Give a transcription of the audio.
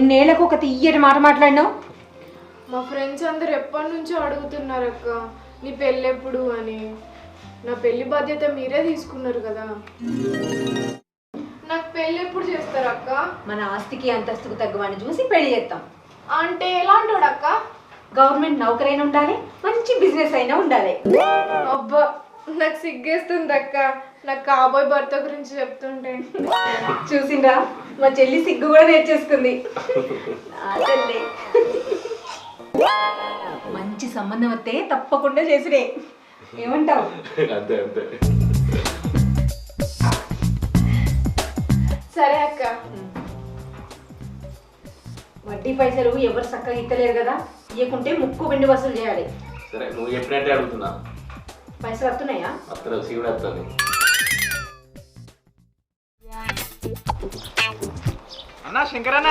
ఇన్నేళ్లకు ఒక తీయటి మాట మాట్లాడినావు. మా ఫ్రెండ్స్ అందరు ఎప్పటి నుంచో అడుగుతున్నారు అక్క నీ పెళ్ళి ఎప్పుడు అని. నా పెళ్లి బాధ్యత మీరే తీసుకున్నారు కదా, నాకు పెళ్ళి ఎప్పుడు చేస్తారు అక్క? మన ఆస్తికి అంతస్తుకు తగ్గవాడిని చూసి పెళ్లి చేస్తాం. అంటే ఎలాంటోడు అక్క? గవర్నమెంట్ నౌకరైనా ఉండాలి, మంచి బిజినెస్ అయినా ఉండాలి. అబ్బా నాకు సిగ్గేస్తుంది అక్క, నాకు కాబోయే భర్త గురించి చెప్తుంటే. చూసిండ్రా, మా చెల్లి సిగ్గు కూడా నేర్చేసుకుంది. మంచి సంబంధం వస్తే తప్పకుండా చేసుడే. ఏమంటావు? అంతే అంతే. సరే అక్క. వడ్డీ పైసలు ఎవరు చక్కగా ఇక్కలేరు కదా, ఇవ్వకుంటే ముక్కు వెండి వసూలు చేయాలి. సరే నువ్వు చెప్పినట్టే అడుగుతున్నా. పైసలు వస్తున్నాయా? అత్తరు శివుడు వస్తుంది. అన్నా శంకరన్న